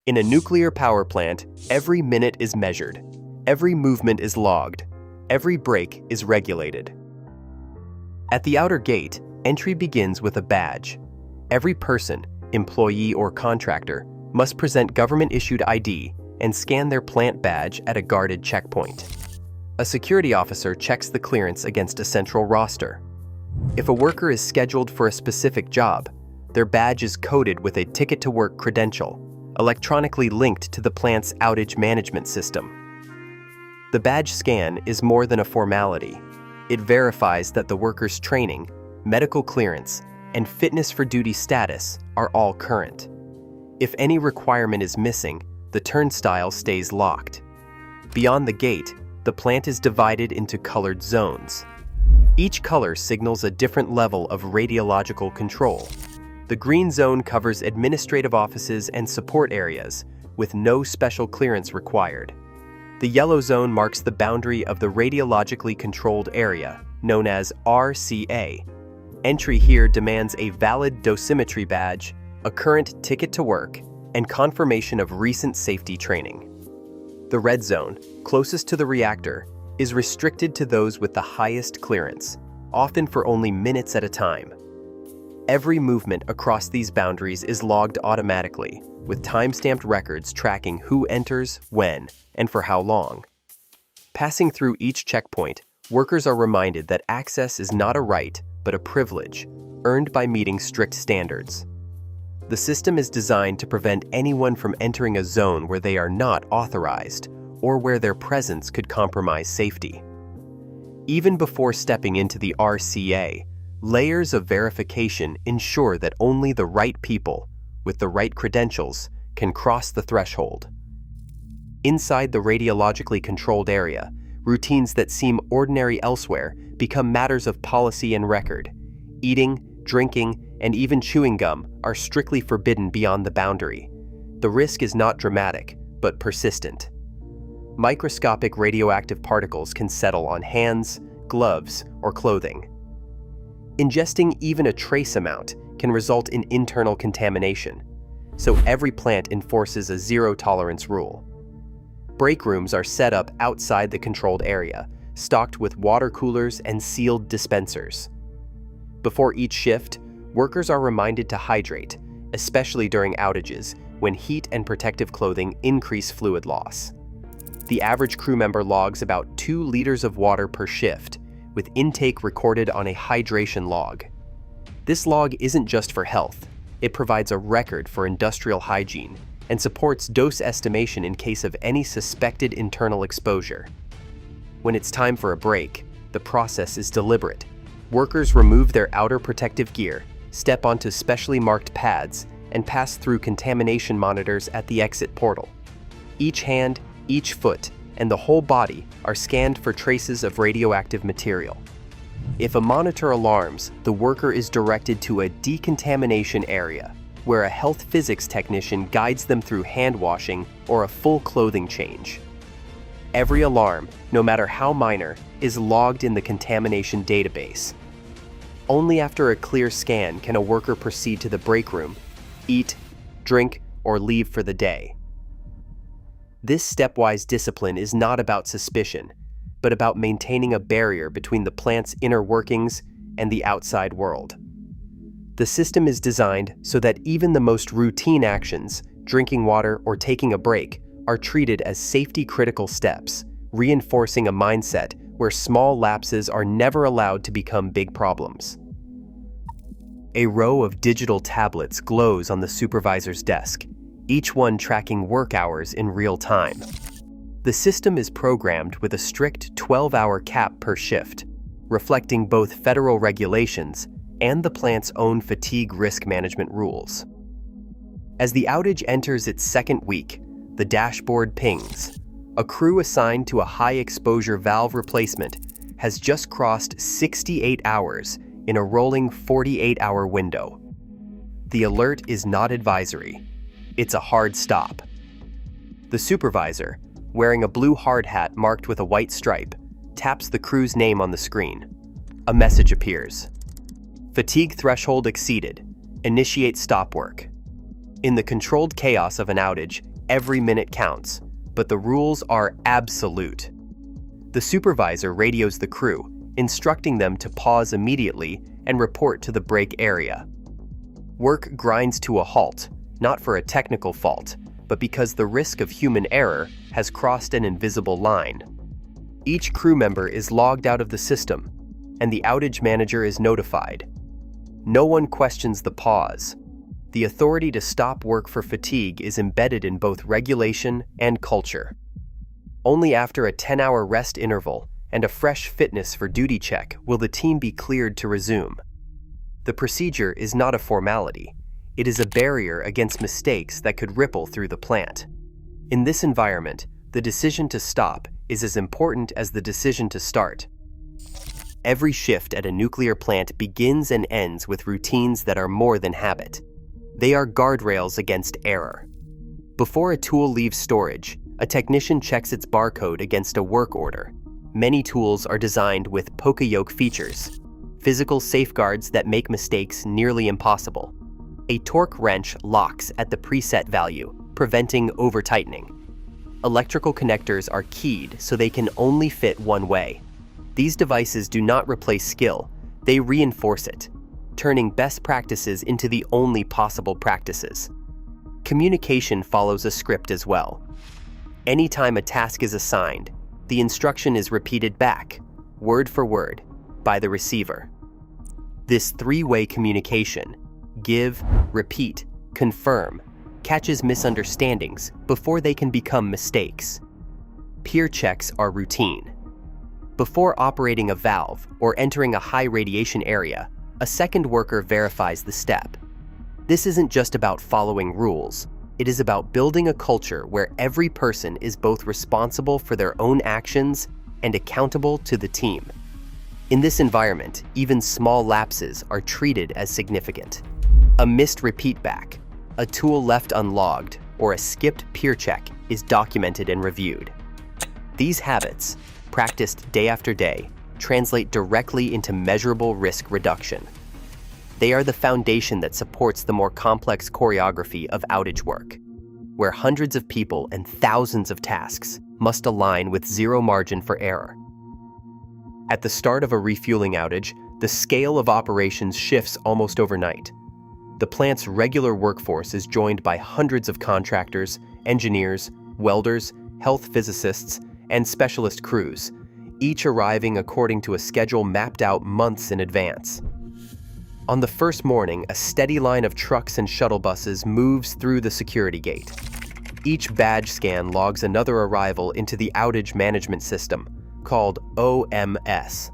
In a nuclear power plant, every minute is measured, every movement is logged, every break is regulated. At the outer gate, entry begins with a badge. Every person, employee or contractor, must present government-issued ID and scan their plant badge at a guarded checkpoint. A security officer checks the clearance against a central roster. If a worker is scheduled for a specific job, their badge is coded with a ticket-to-work credential, electronically linked to the plant's outage management system. The badge scan is more than a formality. It verifies that the worker's training, medical clearance, and fitness for duty status are all current. If any requirement is missing, the turnstile stays locked. Beyond the gate, the plant is divided into colored zones. Each color signals a different level of radiological control. The green zone covers administrative offices and support areas, with no special clearance required. The yellow zone marks the boundary of the Radiologically Controlled Area, known as RCA. Entry here demands a valid dosimetry badge, a current ticket to work, and confirmation of recent safety training. The red zone, closest to the reactor, is restricted to those with the highest clearance, often for only minutes at a time. Every movement across these boundaries is logged automatically, with time-stamped records tracking who enters, when, and for how long. Passing through each checkpoint, workers are reminded that access is not a right, but a privilege, earned by meeting strict standards. The system is designed to prevent anyone from entering a zone where they are not authorized, or where their presence could compromise safety. Even before stepping into the RCA, layers of verification ensure that only the right people, with the right credentials, can cross the threshold. Inside the radiologically controlled area, routines that seem ordinary elsewhere become matters of policy and record. Eating, drinking, and even chewing gum are strictly forbidden beyond the boundary. The risk is not dramatic, but persistent. Microscopic radioactive particles can settle on hands, gloves, or clothing. Ingesting even a trace amount can result in internal contamination, so every plant enforces a zero-tolerance rule. Break rooms are set up outside the controlled area, stocked with water coolers and sealed dispensers. Before each shift, workers are reminded to hydrate, especially during outages, when heat and protective clothing increase fluid loss. The average crew member logs about 2 liters of water per shift, with intake recorded on a hydration log. This log isn't just for health, it provides a record for industrial hygiene and supports dose estimation in case of any suspected internal exposure. When it's time for a break, the process is deliberate. Workers remove their outer protective gear, step onto specially marked pads, and pass through contamination monitors at the exit portal. Each hand, each foot, and the whole body are scanned for traces of radioactive material. If a monitor alarms, the worker is directed to a decontamination area, where a health physics technician guides them through hand washing or a full clothing change. Every alarm, no matter how minor, is logged in the contamination database. Only after a clear scan can a worker proceed to the break room, eat, drink, or leave for the day. This stepwise discipline is not about suspicion, but about maintaining a barrier between the plant's inner workings and the outside world. The system is designed so that even the most routine actions, drinking water or taking a break, are treated as safety-critical steps, reinforcing a mindset where small lapses are never allowed to become big problems. A row of digital tablets glows on the supervisor's desk, each one tracking work hours in real time. The system is programmed with a strict 12-hour cap per shift, reflecting both federal regulations and the plant's own fatigue risk management rules. As the outage enters its second week, the dashboard pings. A crew assigned to a high-exposure valve replacement has just crossed 68 hours in a rolling 48-hour window. The alert is not advisory. It's a hard stop. The supervisor, wearing a blue hard hat marked with a white stripe, taps the crew's name on the screen. A message appears. Fatigue threshold exceeded. Initiate stop work. In the controlled chaos of an outage, every minute counts, but the rules are absolute. The supervisor radios the crew, instructing them to pause immediately and report to the break area. Work grinds to a halt, not for a technical fault, but because the risk of human error has crossed an invisible line. Each crew member is logged out of the system, and the outage manager is notified. No one questions the pause. The authority to stop work for fatigue is embedded in both regulation and culture. Only after a 10-hour rest interval and a fresh fitness for duty check will the team be cleared to resume. The procedure is not a formality. It is a barrier against mistakes that could ripple through the plant. In this environment, the decision to stop is as important as the decision to start. Every shift at a nuclear plant begins and ends with routines that are more than habit. They are guardrails against error. Before a tool leaves storage, a technician checks its barcode against a work order. Many tools are designed with poka-yoke features, physical safeguards that make mistakes nearly impossible. A torque wrench locks at the preset value, preventing over-tightening. Electrical connectors are keyed so they can only fit one way. These devices do not replace skill, they reinforce it, turning best practices into the only possible practices. Communication follows a script as well. Anytime a task is assigned, the instruction is repeated back, word for word, by the receiver. This three-way communication, give, repeat, confirm, catches misunderstandings before they can become mistakes. Peer checks are routine. Before operating a valve or entering a high radiation area, a second worker verifies the step. This isn't just about following rules. It is about building a culture where every person is both responsible for their own actions and accountable to the team. In this environment, even small lapses are treated as significant. A missed repeat back, a tool left unlogged, or a skipped peer check is documented and reviewed. These habits, practiced day after day, translate directly into measurable risk reduction. They are the foundation that supports the more complex choreography of outage work, where hundreds of people and thousands of tasks must align with zero margin for error. At the start of a refueling outage, the scale of operations shifts almost overnight. The plant's regular workforce is joined by hundreds of contractors, engineers, welders, health physicists, and specialist crews, each arriving according to a schedule mapped out months in advance. On the first morning, a steady line of trucks and shuttle buses moves through the security gate. Each badge scan logs another arrival into the outage management system, called OMS.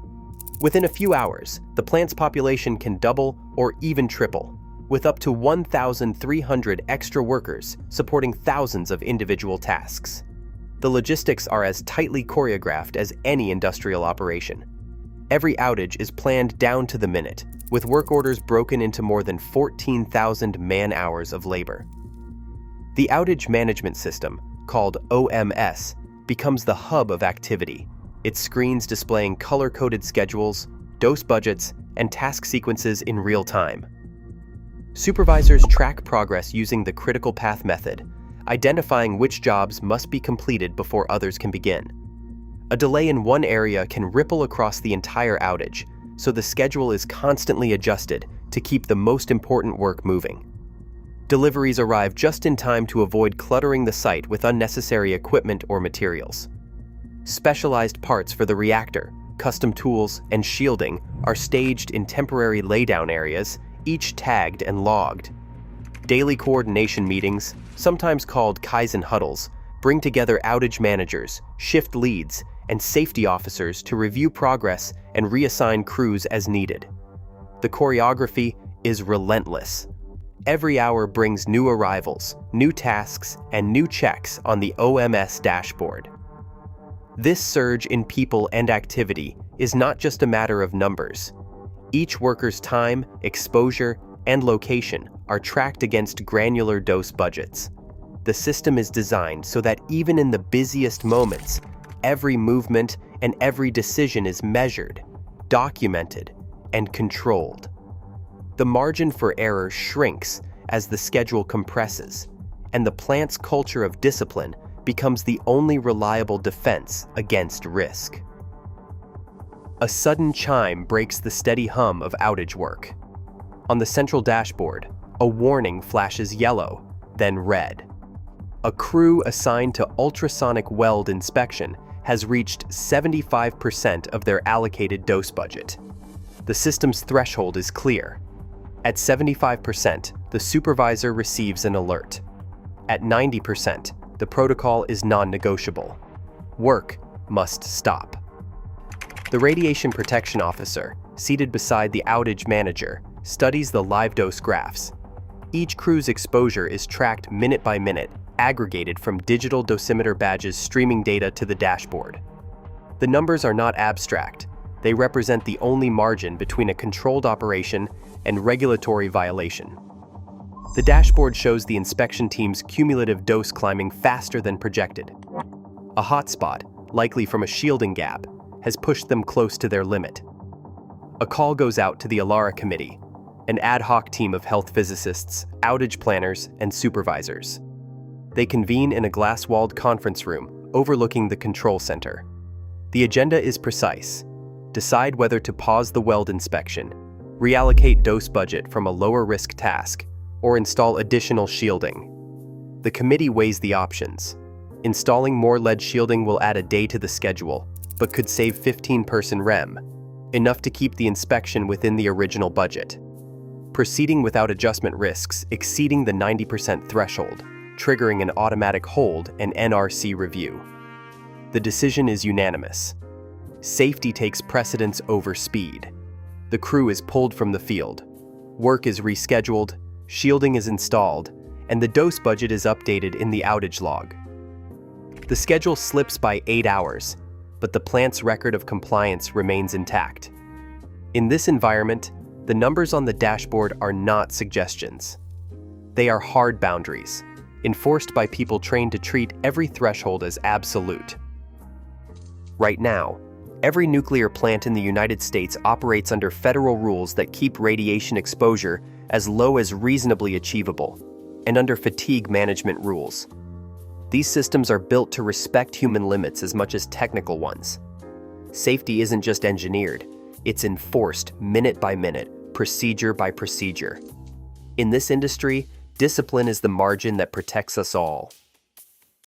Within a few hours, the plant's population can double or even triple, with up to 1,300 extra workers supporting thousands of individual tasks. The logistics are as tightly choreographed as any industrial operation. Every outage is planned down to the minute, with work orders broken into more than 14,000 man-hours of labor. The outage management system, called OMS, becomes the hub of activity, its screens displaying color-coded schedules, dose budgets, and task sequences in real time. Supervisors track progress using the critical path method, identifying which jobs must be completed before others can begin. A delay in one area can ripple across the entire outage, so the schedule is constantly adjusted to keep the most important work moving. Deliveries arrive just in time to avoid cluttering the site with unnecessary equipment or materials. Specialized parts for the reactor, custom tools, and shielding are staged in temporary laydown areas, each tagged and logged. Daily coordination meetings, sometimes called Kaizen huddles, bring together outage managers, shift leads, and safety officers to review progress and reassign crews as needed. The choreography is relentless. Every hour brings new arrivals, new tasks, and new checks on the OMS dashboard. This surge in people and activity is not just a matter of numbers. Each worker's time, exposure, and location are tracked against granular dose budgets. The system is designed so that even in the busiest moments, every movement and every decision is measured, documented, and controlled. The margin for error shrinks as the schedule compresses, and the plant's culture of discipline becomes the only reliable defense against risk. A sudden chime breaks the steady hum of outage work. On the central dashboard, a warning flashes yellow, then red. A crew assigned to ultrasonic weld inspection has reached 75% of their allocated dose budget. The system's threshold is clear. At 75%, the supervisor receives an alert. At 90%, the protocol is non-negotiable. Work must stop. The radiation protection officer, seated beside the outage manager, studies the live dose graphs. Each crew's exposure is tracked minute by minute, aggregated from digital dosimeter badges streaming data to the dashboard. The numbers are not abstract. They represent the only margin between a controlled operation and regulatory violation. The dashboard shows the inspection team's cumulative dose climbing faster than projected. A hotspot, likely from a shielding gap, has pushed them close to their limit. A call goes out to the ALARA committee, an ad hoc team of health physicists, outage planners, and supervisors. They convene in a glass-walled conference room overlooking the control center. The agenda is precise. Decide whether to pause the weld inspection, reallocate dose budget from a lower-risk task, or install additional shielding. The committee weighs the options. Installing more lead shielding will add a day to the schedule, but could save 15-person REM, enough to keep the inspection within the original budget. Proceeding without adjustment risks exceeding the 90% threshold, triggering an automatic hold and NRC review. The decision is unanimous. Safety takes precedence over speed. The crew is pulled from the field. Work is rescheduled, shielding is installed, and the dose budget is updated in the outage log. The schedule slips by 8 hours, but the plant's record of compliance remains intact. In this environment, the numbers on the dashboard are not suggestions. They are hard boundaries, enforced by people trained to treat every threshold as absolute. Right now, every nuclear plant in the United States operates under federal rules that keep radiation exposure as low as reasonably achievable, and under fatigue management rules. These systems are built to respect human limits as much as technical ones. Safety isn't just engineered, it's enforced minute by minute, procedure by procedure. In this industry, discipline is the margin that protects us all.